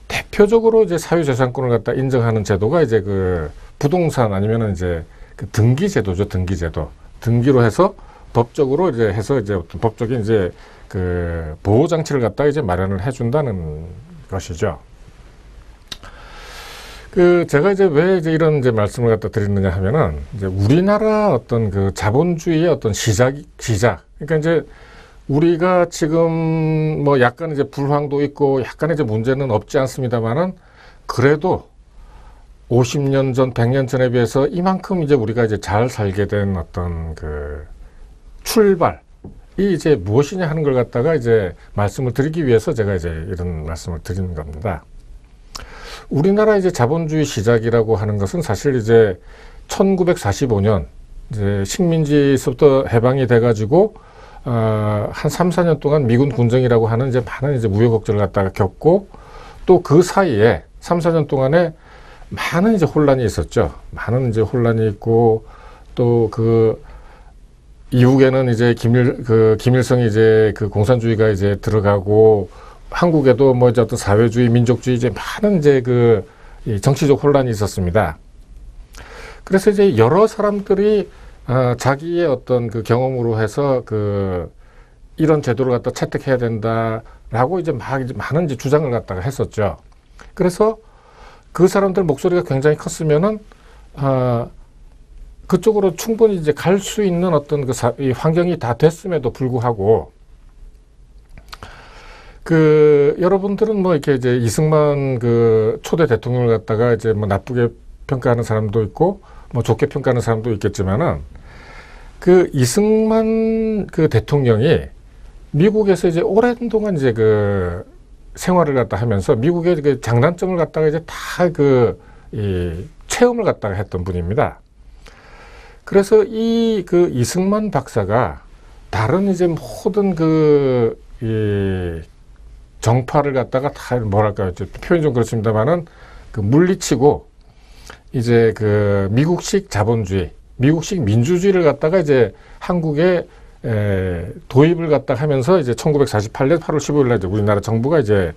대표적으로 이제 사유재산권을 갖다 인정하는 제도가 이제 그 부동산 아니면은 이제 그 등기제도죠. 등기제도. 등기로 해서 법적으로 이제 해서 이제 어떤 법적인 이제 그 보호장치를 갖다 이제 마련을 해준다는 것이죠. 그 제가 이제 왜 이제 이런 이제 말씀을 갖다 드리느냐 하면은, 이제 우리나라 어떤 그 자본주의의 어떤 시작. 그러니까 이제 우리가 지금 뭐 약간 이제 불황도 있고 약간 이제 문제는 없지 않습니다만은, 그래도 50년 전, 100년 전에 비해서 이만큼 이제 우리가 이제 잘 살게 된 어떤 그 출발이 이제 무엇이냐 하는 걸 갖다가 이제 말씀을 드리기 위해서 제가 이제 이런 말씀을 드리는 겁니다. 우리나라 이제 자본주의 시작이라고 하는 것은 사실 이제 1945년 이제 식민지서부터 해방이 돼가지고 한 3, 4년 동안 미군 군정이라고 하는 이제 많은 이제 우여곡절을 갖다가 겪고, 또 그 사이에 3, 4년 동안에 많은 이제 혼란이 있었죠. 많은 이제 혼란이 있고, 또 그 이후에는 이제 김일성이 이제 그 공산주의가 이제 들어가고, 한국에도 뭐 이제 어떤 사회주의, 민족주의 이제 많은 이제 그 정치적 혼란이 있었습니다. 그래서 이제 여러 사람들이 자기의 어떤 그 경험으로 해서 그 이런 제도를 갖다 채택해야 된다라고 이제 많은 이제 주장을 갖다가 했었죠. 그래서 그 사람들 목소리가 굉장히 컸으면은 그쪽으로 충분히 이제 갈 수 있는 어떤 이 환경이 다 됐음에도 불구하고, 여러분들은 뭐 이렇게 이제 이승만 그 초대 대통령을 갖다가 이제 뭐 나쁘게 평가하는 사람도 있고 뭐 좋게 평가하는 사람도 있겠지만은, 그 이승만 그 대통령이 미국에서 이제 오랜 동안 이제 그 생활을 갖다 하면서 미국의 그 장단점을 갖다가 이제 다 이 체험을 갖다가 했던 분입니다. 그래서 이 이승만 박사가 다른 이제 모든 이 정파를 갖다가 다 뭐랄까요, 표현이 좀 그렇습니다만은 그 물리치고 이제 그 미국식 자본주의, 미국식 민주주의를 갖다가 이제 한국에 도입을 갖다 하면서 이제 1948년 8월 15일 날 이제 우리나라 정부가 이제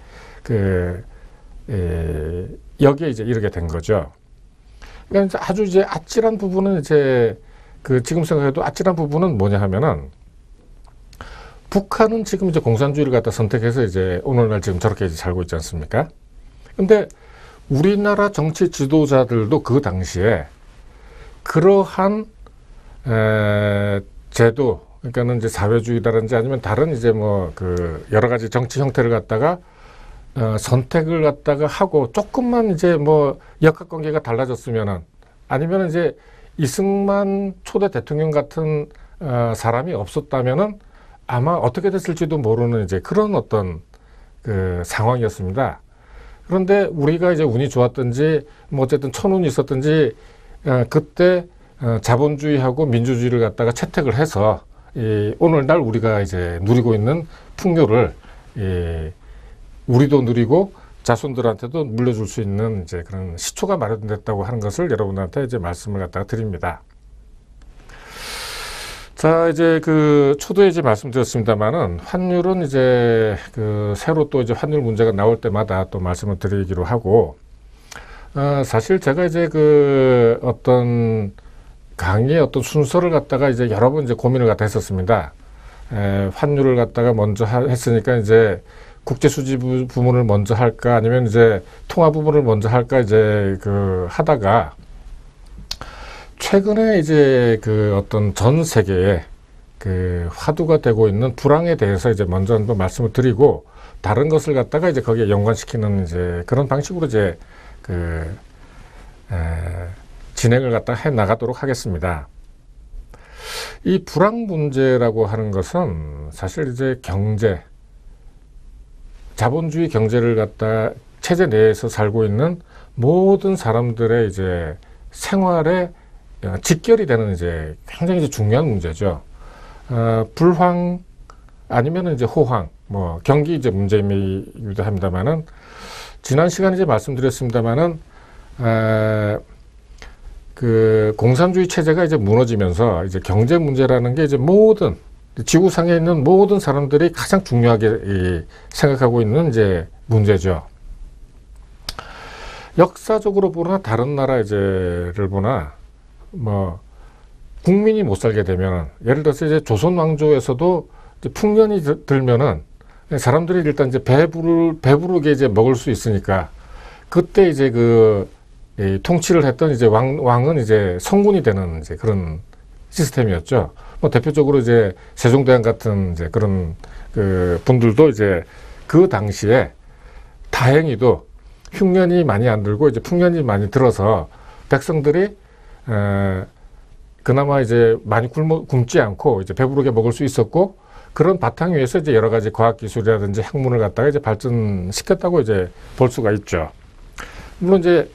여기에 이제 이르게 된 거죠. 그러니까 아주 이제 아찔한 부분은 이제 지금 생각해도 아찔한 부분은 뭐냐 하면은 북한은 지금 이제 공산주의를 갖다 선택해서 이제 오늘날 지금 저렇게 이제 살고 있지 않습니까? 근데 우리나라 정치 지도자들도 그 당시에 그러한 제도, 그러니까는 이제 사회주의라든지 아니면 다른 이제 뭐 여러 가지 정치 형태를 갖다가 선택을 갖다가 하고 조금만 이제 뭐 역학관계가 달라졌으면은 아니면 이제 이승만 초대 대통령 같은 사람이 없었다면은 아마 어떻게 됐을지도 모르는 이제 그런 어떤 상황이었습니다. 그런데 우리가 이제 운이 좋았든지 뭐 어쨌든 천운이 있었든지 그때 자본주의하고 민주주의를 갖다가 채택을 해서 오늘날 우리가 이제 누리고 있는 풍요를 우리도 누리고 자손들한테도 물려줄 수 있는 이제 그런 시초가 마련됐다고 하는 것을 여러분한테 이제 말씀을 갖다가 드립니다. 자, 이제 초도에 이제 말씀드렸습니다만은 환율은 이제 새로 또 이제 환율 문제가 나올 때마다 또 말씀을 드리기로 하고, 사실 제가 이제 어떤 강의의 어떤 순서를 갖다가 이제 여러 번 이제 고민을 갖다 했었습니다. 환율을 갖다가 먼저 했으니까 이제 국제 수지 부분을 먼저 할까 아니면 이제 통화 부분을 먼저 할까 이제 하다가 최근에 이제 어떤 전 세계에 화두가 되고 있는 불황에 대해서 이제 먼저 한번 말씀을 드리고 다른 것을 갖다가 이제 거기에 연관시키는 이제 그런 방식으로 이제 진행을 갖다 해 나가도록 하겠습니다. 이 불황 문제라고 하는 것은 사실 이제 자본주의 경제를 갖다 체제 내에서 살고 있는 모든 사람들의 이제 생활에 직결이 되는 이제 굉장히 이제 중요한 문제죠. 불황 아니면 이제 호황, 뭐 경기 이제 문제이기도 합니다만은 지난 시간에 이제 말씀드렸습니다만은 공산주의 체제가 이제 무너지면서 이제 경제 문제라는 게 이제 모든 지구상에 있는 모든 사람들이 가장 중요하게 생각하고 있는 이제 문제죠. 역사적으로 보나 다른 나라 이제를 보나 뭐 국민이 못 살게 되면 예를 들어서 이제 조선 왕조에서도 이제 풍년이 들면은 사람들이 일단 이제 배부르게 이제 먹을 수 있으니까 그때 이제 통치를 했던 이제 왕은 이제 성군이 되는 이제 그런 시스템이었죠. 뭐 대표적으로 이제 세종대왕 같은 이제 그런 분들도 이제 그 당시에 다행히도 흉년이 많이 안 들고 이제 풍년이 많이 들어서 백성들이 그나마 이제 많이 굶지 않고 이제 배부르게 먹을 수 있었고 그런 바탕 위에서 이제 여러 가지 과학기술이라든지 학문을 갖다가 이제 발전시켰다고 이제 볼 수가 있죠. 물론 이제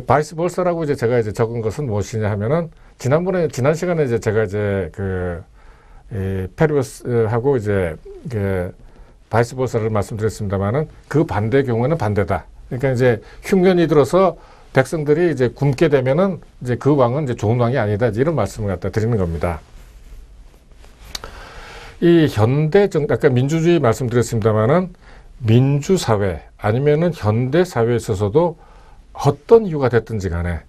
바이스 벌사라고 이제 제가 이제 적은 것은 무엇이냐 하면은 지난 시간에 이제 제가 이제 페리우스하고 이제 바이스 벌사를 말씀드렸습니다만은 그 반대 경우에는 반대다. 그러니까 이제 흉년이 들어서 백성들이 이제 굶게 되면은 이제 그 왕은 이제 좋은 왕이 아니다. 이런 말씀을 갖다 드리는 겁니다. 이 아까 민주주의 말씀드렸습니다만은 민주사회 아니면은 현대 사회에 있어서도 어떤 이유가 됐든지 간에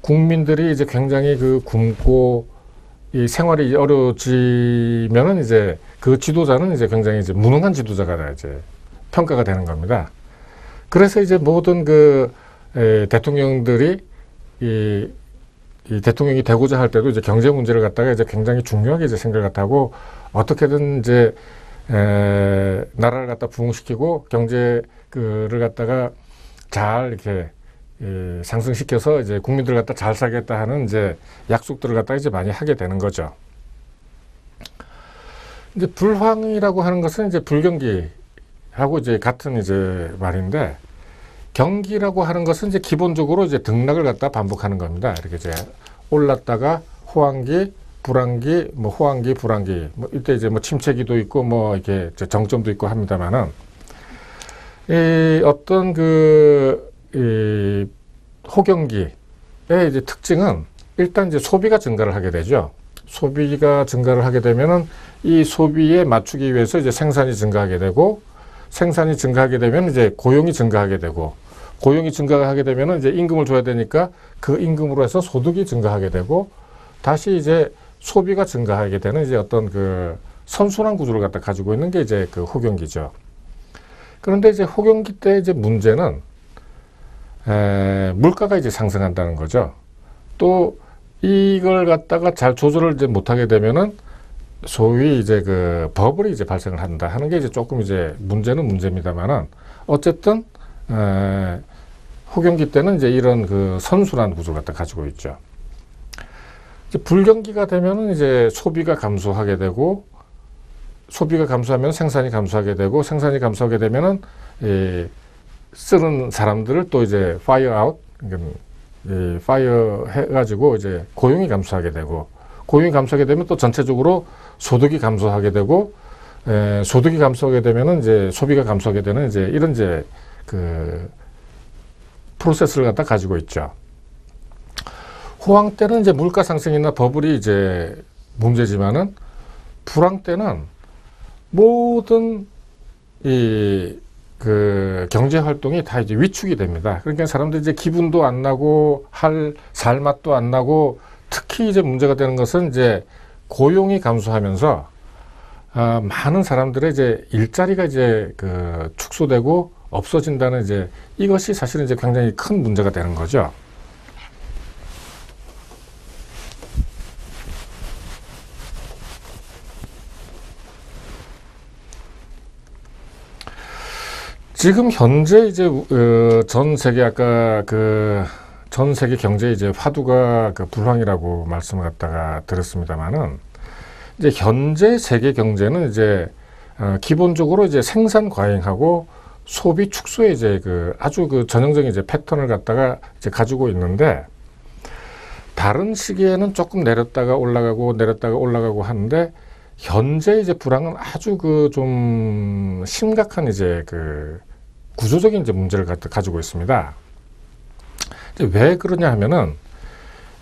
국민들이 이제 굉장히 굶고 이 생활이 어려워지면은 이제 그 지도자는 이제 굉장히 이제 무능한 지도자가 이제 평가가 되는 겁니다. 그래서 이제 모든 대통령들이 이 대통령이 되고자 할 때도 이제 경제 문제를 갖다가 이제 굉장히 중요하게 이제 생각을 하고 어떻게든 이제 나라를 갖다 부흥시키고 경제를 갖다가 잘 이렇게 상승시켜서 이제 국민들을 갖다 잘 살겠다 하는 이제 약속들을 갖다 이제 많이 하게 되는 거죠. 이제 불황이라고 하는 것은 이제 불경기하고 이제 같은 이제 말인데 경기라고 하는 것은 이제 기본적으로 이제 등락을 갖다 반복하는 겁니다. 이렇게 이제 올랐다가 호황기, 불황기, 뭐 호황기, 불황기, 뭐 이때 이제 뭐 침체기도 있고 뭐 이렇게 정점도 있고 합니다만은 어떤 호경기의 이제 특징은 일단 이제 소비가 증가를 하게 되죠. 소비가 증가를 하게 되면은 이 소비에 맞추기 위해서 이제 생산이 증가하게 되고, 생산이 증가하게 되면 이제 고용이 증가하게 되고, 고용이 증가하게 되면은 이제 임금을 줘야 되니까 그 임금으로 해서 소득이 증가하게 되고, 다시 이제 소비가 증가하게 되는 이제 어떤 그 선순환 구조를 갖다 가지고 있는 게 이제 그 호경기죠. 그런데 이제 호경기 때 이제 문제는 물가가 이제 상승한다는 거죠. 또 이걸 갖다가 잘 조절을 이제 못하게 되면은 소위 이제 그 버블이 이제 발생을 한다 하는 게 이제 조금 이제 문제는 문제입니다만은, 어쨌든 호경기 때는 이제 이런 그 선순환 구조를 갖다 가지고 있죠. 이제 불경기가 되면은 이제 소비가 감소하게 되고, 소비가 감소하면 생산이 감소하게 되고, 생산이 감소하게 되면은 쓰는 사람들을 또 이제 파이어 아웃, 파이어 해가지고 이제 고용이 감소하게 되고, 고용이 감소하게 되면 또 전체적으로 소득이 감소하게 되고, 소득이 감소하게 되면은 이제 소비가 감소하게 되는 이제 이런 이제 그 프로세스를 갖다 가지고 있죠. 호황 때는 이제 물가 상승이나 버블이 이제 문제지만은, 불황 때는 모든 그 경제 활동이 다 이제 위축이 됩니다. 그러니까 사람들이 이제 기분도 안 나고 할 살맛도 안 나고, 특히 이제 문제가 되는 것은 이제 고용이 감소하면서 많은 사람들의 이제 일자리가 이제 그 축소되고 없어진다는 이제 이것이 사실은 이제 굉장히 큰 문제가 되는 거죠. 지금 현재 이제 전 세계 아까 그 전 세계 경제 이제 화두가 그 불황이라고 말씀을 갖다가 드렸습니다만은, 이제 현재 세계 경제는 이제 기본적으로 이제 생산 과잉하고 소비 축소의 이제 그 아주 그 전형적인 이제 패턴을 갖다가 이제 가지고 있는데, 다른 시기에는 조금 내렸다가 올라가고 내렸다가 올라가고 하는데, 현재 이제 불황은 아주 그 좀 심각한 이제 그 구조적인 이제 문제를 가지고 있습니다. 이제 왜 그러냐 하면은,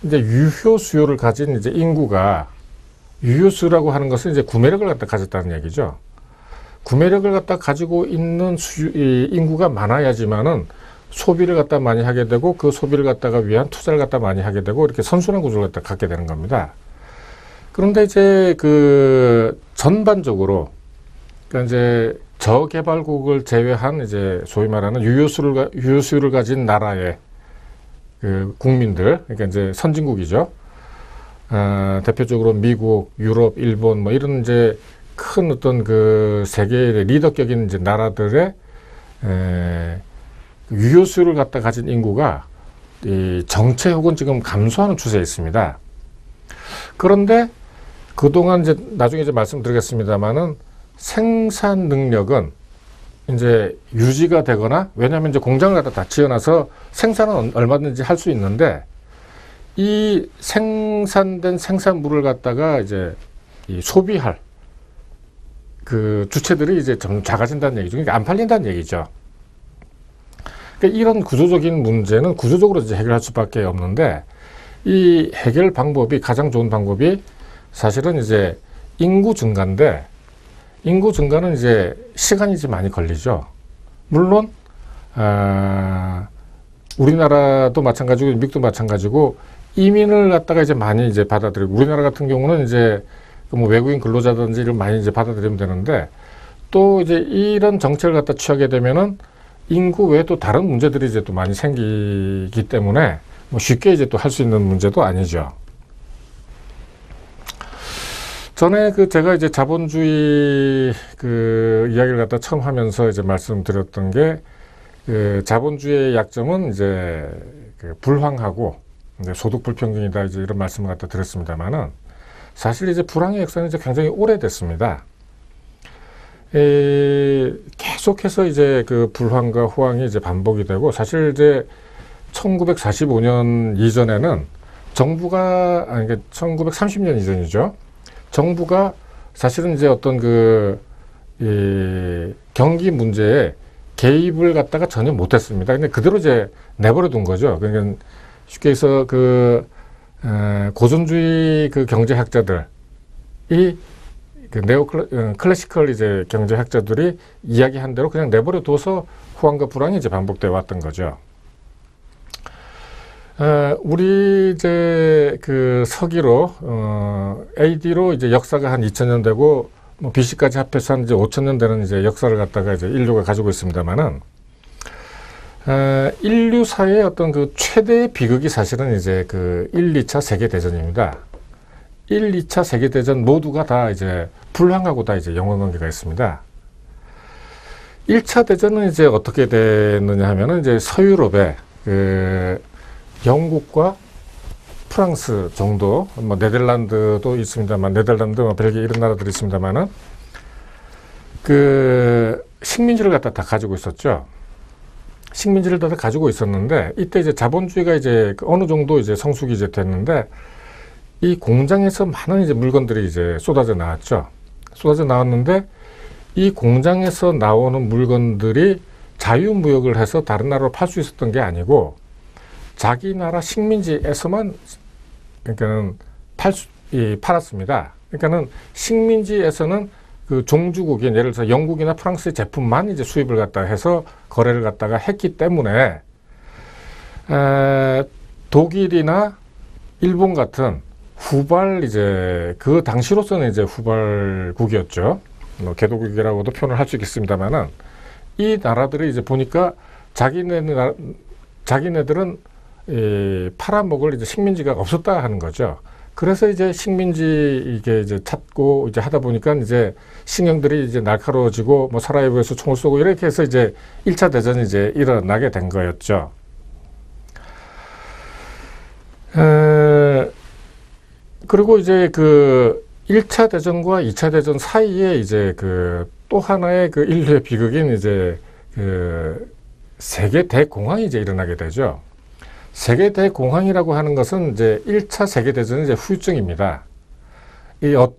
이제 유효 수요를 가진 이제 인구가, 유효 수요라고 하는 것은 이제 구매력을 갖다 가졌다는 얘기죠. 구매력을 갖다 가지고 있는 이 인구가 많아야지만은 소비를 갖다 많이 하게 되고, 그 소비를 갖다가 위한 투자를 갖다 많이 하게 되고, 이렇게 선순환 구조를 갖다 갖게 되는 겁니다. 그런데 이제 그 전반적으로, 그러니까 이제 저개발국을 제외한 이제 소위 말하는 유효수요를 가진 나라의 그 국민들, 그러니까 이제 선진국이죠. 대표적으로 미국, 유럽, 일본 뭐 이런 이제 큰 어떤 그 세계의 리더격인 이제 나라들의 유효수요를 갖다 가진 인구가 이 정체 혹은 지금 감소하는 추세에 있습니다. 그런데 그동안 이제 나중에 이제 말씀드리겠습니다만은, 생산 능력은 이제 유지가 되거나, 왜냐하면 이제 공장을 갖다 다 지어놔서 생산은 얼마든지 할 수 있는데, 이 생산된 생산물을 갖다가 이제 이 소비할 그 주체들이 이제 좀 작아진다는 얘기죠. 그러니까 안 팔린다는 얘기죠. 그러니까 이런 구조적인 문제는 구조적으로 이제 해결할 수밖에 없는데, 이 해결 방법이, 가장 좋은 방법이 사실은 이제 인구 증가인데, 인구 증가는 이제 시간이 좀 많이 걸리죠. 물론 우리나라도 마찬가지고 미국도 마찬가지고 이민을 갖다가 이제 많이 이제 받아들이고, 우리나라 같은 경우는 이제 뭐 외국인 근로자든지 이런 많이 이제 받아들이면 되는데, 또 이제 이런 정책을 갖다 취하게 되면은 인구 외에 또 다른 문제들이 이제 또 많이 생기기 때문에 뭐 쉽게 이제 또 할 수 있는 문제도 아니죠. 전에 그 제가 이제 자본주의 그 이야기를 갖다 처음 하면서 이제 말씀드렸던 게, 그 자본주의의 약점은 이제 그 불황하고 이제 소득 불평등이다, 이제 이런 말씀을 갖다 드렸습니다만은, 사실 이제 불황의 역사는 이제 굉장히 오래됐습니다. 계속해서 이제 그 불황과 호황이 이제 반복이 되고, 사실 이제 1945년 이전에는 정부가, 아니, 1930년 이전이죠. 정부가 사실은 이제 어떤 그, 경기 문제에 개입을 갖다가 전혀 못했습니다. 근데 그대로 이제 내버려 둔 거죠. 그러니까 쉽게 해서 그, 고전주의 그 경제학자들이 그 클래시컬 이제 경제학자들이 이야기한 대로 그냥 내버려 둬서 호황과 불황이 이제 반복돼 왔던 거죠. 우리 이제 그 서기로 AD로 이제 역사가 한 2000년 되고 뭐 BC까지 합해서 한 이제 5000년 되는 이제 역사를 갖다가 이제 인류가 가지고 있습니다만은 인류사의 어떤 그 최대의 비극이 사실은 이제 그 1, 2차 세계대전입니다. 1, 2차 세계대전 모두가 다 이제 불황하고 다 이제 연관관계가 있습니다. 1차 대전은 이제 어떻게 됐느냐 하면은 이제 서유럽에 그 영국과 프랑스 정도, 뭐 네덜란드도 있습니다만, 네덜란드, 뭐 벨기에 이런 나라들이 있습니다만은 그 식민지를 갖다 다 가지고 있었죠. 식민지를 다 가지고 있었는데 이때 이제 자본주의가 이제 어느 정도 이제 성숙이 이제 됐는데 이 공장에서 많은 이제 물건들이 이제 쏟아져 나왔죠. 쏟아져 나왔는데 이 공장에서 나오는 물건들이 자유무역을 해서 다른 나라로 팔 수 있었던 게 아니고 자기 나라 식민지에서만 그러니까는 팔았습니다. 그러니까는 식민지에서는 그 종주국인 예를 들어서 영국이나 프랑스의 제품만 이제 수입을 갖다 해서 거래를 갖다가 했기 때문에 독일이나 일본 같은 후발 이제 그 당시로서는 이제 후발국이었죠. 뭐 개도국이라고도 표현을 할 수 있겠습니다만은 이 나라들이 이제 보니까 자기네들은 팔아먹을 이제 식민지가 없었다 하는 거죠. 그래서 이제 식민지 이게 이제 찾고 이제 하다 보니까 이제 식량들이 이제 날카로워지고 뭐 사라예보에서 총을 쏘고 이렇게 해서 이제 1차 대전이 이제 일어나게 된 거였죠. 그리고 이제 그 1차 대전과 2차 대전 사이에 이제 그 또 하나의 그 인류의 비극인 이제 그 세계 대공황이 이제 일어나게 되죠. 세계 대공황이라고 하는 것은 이제 1차 세계대전의 이제 후유증입니다.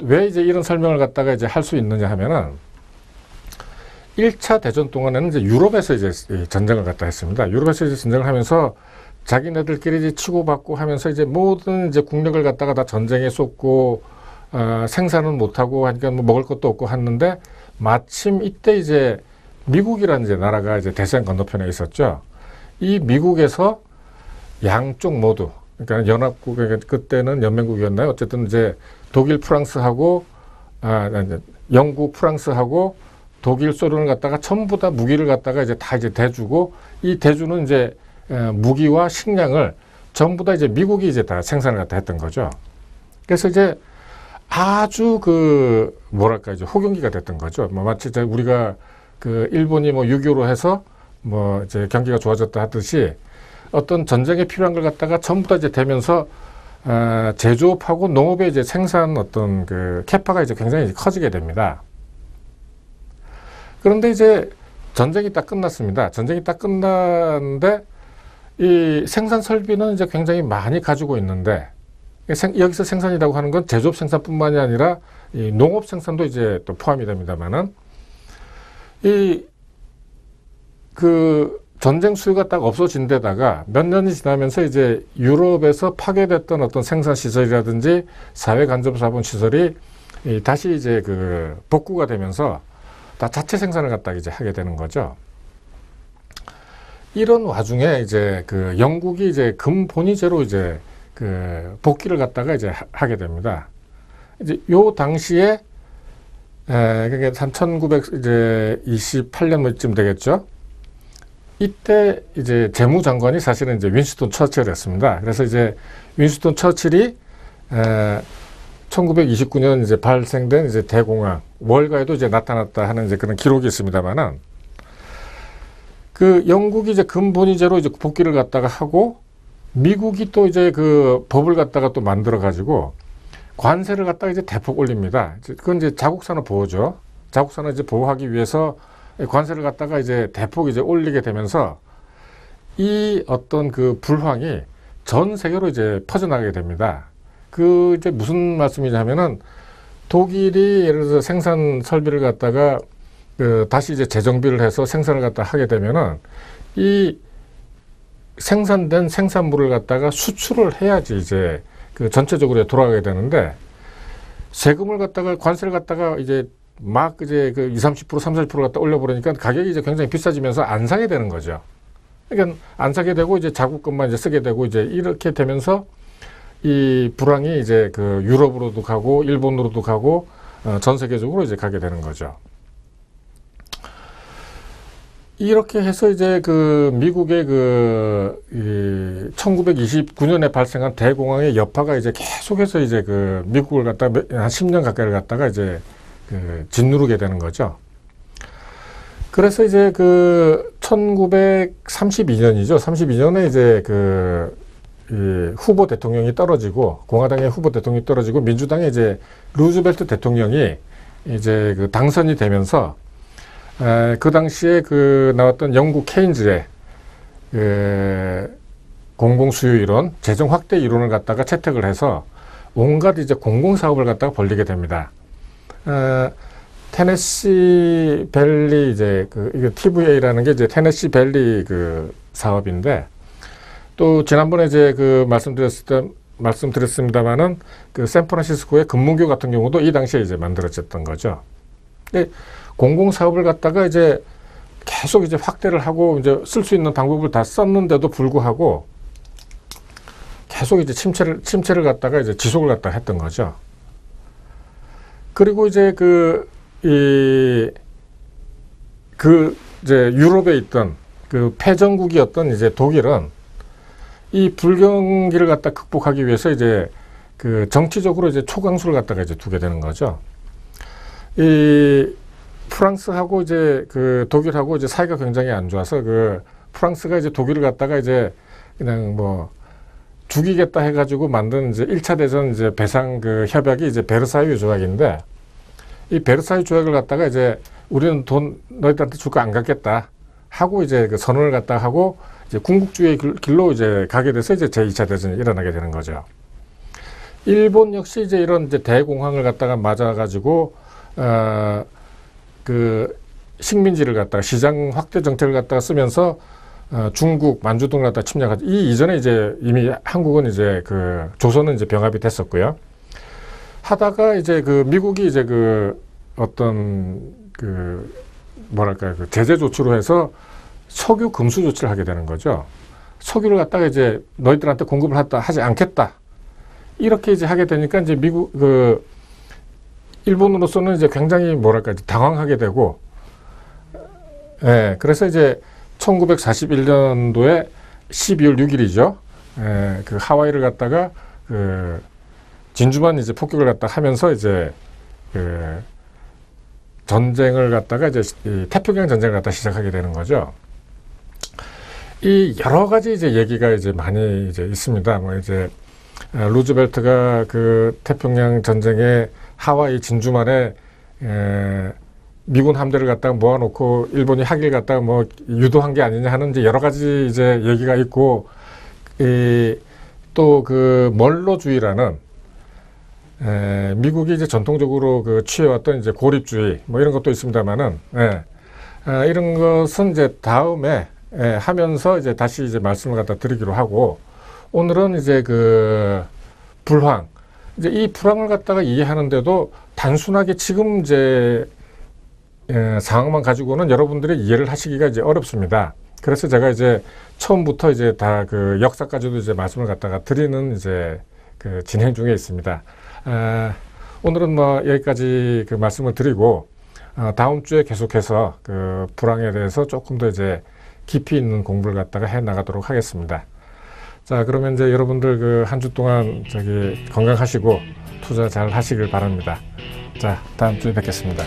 왜 이제 이런 설명을 갖다가 이제 할 수 있느냐 하면은 1차 대전 동안에는 이제 유럽에서 이제 전쟁을 갖다 했습니다. 유럽에서 이제 전쟁을 하면서 자기네들끼리 이제 치고받고 하면서 이제 모든 이제 국력을 갖다가 다 전쟁에 쏟고 생산은 못하고 하니까 뭐 먹을 것도 없고 했는데 마침 이때 이제 미국이라는 이제 나라가 이제 대서양 건너편에 있었죠. 이 미국에서 양쪽 모두, 그러니까 연합국, 그때는 연맹국이었나요? 어쨌든 이제 독일, 프랑스하고, 영국, 프랑스하고 독일, 소련을 갖다가 전부 다 무기를 갖다가 이제 다 이제 대주고 이 대주는 이제 무기와 식량을 전부 다 이제 미국이 이제 다 생산을 갖다 했던 거죠. 그래서 이제 아주 그 뭐랄까 이제 호경기가 됐던 거죠. 뭐 마치 이제 우리가 그 일본이 뭐 6.25로 해서 뭐 이제 경기가 좋아졌다 하듯이 어떤 전쟁에 필요한 걸 갖다가 전부 다 이제 되면서 제조업하고 농업의 이제 생산 어떤 그 캐파가 이제 굉장히 커지게 됩니다. 그런데 이제 전쟁이 딱 끝났습니다. 전쟁이 딱 끝났는데 이 생산 설비는 이제 굉장히 많이 가지고 있는데 여기서 생산이라고 하는 건 제조업 생산뿐만이 아니라 이 농업 생산도 이제 또 포함이 됩니다만은 그 전쟁 수요가 딱 없어진 데다가 몇 년이 지나면서 이제 유럽에서 파괴됐던 어떤 생산 시설이라든지 사회 간접 자본 시설이 다시 이제 그 복구가 되면서 다 자체 생산을 갖다 이제 하게 되는 거죠. 이런 와중에 이제 그 영국이 이제 금본위제로 이제 그 복귀를 갖다가 이제 하게 됩니다. 이제 요 당시에 그게 한 1928년쯤 되겠죠. 이때 이제 재무장관이 사실은 이제 윈스턴 처칠이었습니다. 그래서 이제 윈스턴 처칠이 1929년 이제 발생된 이제 대공황 월가에도 이제 나타났다 하는 이제 그런 기록이 있습니다만은 그 영국이 이제 금본위제로 이제 복귀를 갖다가 하고 미국이 또 이제 그 법을 갖다가 또 만들어 가지고 관세를 갖다가 이제 대폭 올립니다. 그건 이제 자국산업 보호죠. 자국산업 이제 보호하기 위해서 관세를 갖다가 이제 대폭 이제 올리게 되면서 이 어떤 그 불황이 전 세계로 이제 퍼져나가게 됩니다. 그 이제 무슨 말씀이냐면은 독일이 예를 들어서 생산 설비를 갖다가 그 다시 이제 재정비를 해서 생산을 갖다 하게 되면은 이 생산된 생산물을 갖다가 수출을 해야지 이제 그 전체적으로 돌아가게 되는데, 세금을 갖다가 관세를 갖다가 이제 막 이제 그 20, 30%, 30, 40% 갖다 올려버리니까 가격이 이제 굉장히 비싸지면서 안 사게 되는 거죠. 그러니까 안 사게 되고 이제 자국 것만 이제 쓰게 되고 이제 이렇게 되면서 이 불황이 이제 그 유럽으로도 가고 일본으로도 가고 전 세계적으로 이제 가게 되는 거죠. 이렇게 해서 이제 그 미국의 그 1929년에 발생한 대공황의 여파가 이제 계속해서 이제 그 미국을 갖다가 한 10년 가까이를 갖다가 이제 그 짓누르게 되는 거죠. 그래서 이제 그 1932년이죠. 32년에 이제 그 후보 대통령이 떨어지고, 공화당의 후보 대통령이 떨어지고 민주당의 이제 루즈벨트 대통령이 이제 그 당선이 되면서 그 당시에 그 나왔던 영국 케인즈의 공공수요 이론, 재정 확대 이론을 갖다가 채택을 해서 온갖 이제 공공사업을 갖다가 벌리게 됩니다. 테네시 밸리 이제 이게 TVA라는 게 이제 테네시 밸리 그 사업인데, 또 지난번에 이제 그 말씀드렸습니다만은 그 샌프란시스코의 금문교 같은 경우도 이 당시에 이제 만들어졌던 거죠. 근데 공공사업을 갖다가 이제 계속 이제 확대를 하고 이제 쓸 수 있는 방법을 다 썼는데도 불구하고 계속 이제 침체를 갖다가 이제 지속을 갖다가 했던 거죠. 그리고 이제 이제 유럽에 있던 그 패전국이었던 이제 독일은 이 불경기를 갖다 극복하기 위해서 이제 그 정치적으로 이제 초강수를 갖다가 이제 두게 되는 거죠. 이 프랑스하고 이제 그 독일하고 이제 사이가 굉장히 안 좋아서 그 프랑스가 이제 독일을 갖다가 이제 그냥 뭐 죽이겠다 해가지고 만든 이제 1차 대전 이제 배상 그 협약이 이제 베르사유 조약인데, 이 베르사유 조약을 갖다가 이제 우리는 돈 너희들한테 줄 거 안 갚겠다 하고 이제 그 선언을 갖다 하고 이제 군국주의의 길로 이제 가게 돼서 이제 제2차 대전이 일어나게 되는 거죠. 일본 역시 이제 이런 이제 대공황을 갖다가 맞아가지고 그 식민지를 갖다가 시장 확대 정책을 갖다가 쓰면서 중국, 만주 등을 갖다가 침략하죠. 이 이전에 이제 이미 한국은 이제 그 조선은 이제 병합이 됐었고요. 하다가 이제 그 미국이 이제 그 어떤 그 뭐랄까요, 그 제재 조치로 해서 석유 금수 조치를 하게 되는 거죠. 석유를 갖다가 이제 너희들한테 공급을 하지 않겠다. 이렇게 이제 하게 되니까 이제 일본으로서는 이제 굉장히 뭐랄까 당황하게 되고, 그래서 이제 1941년도에 12월 6일이죠. 그 하와이를 갖다가 그 진주만 이제 폭격을 갖다 하면서 이제 그 전쟁을 갖다가 이제 태평양 전쟁을 갖다 시작하게 되는 거죠. 이 여러 가지 이제 얘기가 이제 많이 이제 있습니다. 뭐 이제 루즈벨트가 그 태평양 전쟁에 하와이 진주만에 미군 함대를 갖다가 모아놓고 일본이 하길 갖다가 뭐 유도한 게 아니냐 하는 이제 여러 가지 이제 얘기가 있고, 또 그 멀로주의라는 미국이 이제 전통적으로 그 취해왔던 이제 고립주의 뭐 이런 것도 있습니다만은, 이런 것은 이제 다음에 하면서 이제 다시 이제 말씀을 갖다 드리기로 하고, 오늘은 이제 그 불황, 이제 이 불황을 갖다가 이해하는데도 단순하게 지금 이제 상황만 가지고는 여러분들이 이해를 하시기가 이제 어렵습니다. 그래서 제가 이제 처음부터 이제 다 그 역사까지도 이제 말씀을 갖다가 드리는 이제 그 진행 중에 있습니다. 오늘은 뭐 여기까지 그 말씀을 드리고, 다음 주에 계속해서 그 불황에 대해서 조금 더 이제 깊이 있는 공부를 갖다가 해 나가도록 하겠습니다. 자, 그러면 이제 여러분들 그 한 주 동안 건강하시고 투자 잘 하시길 바랍니다. 자, 다음 주에 뵙겠습니다.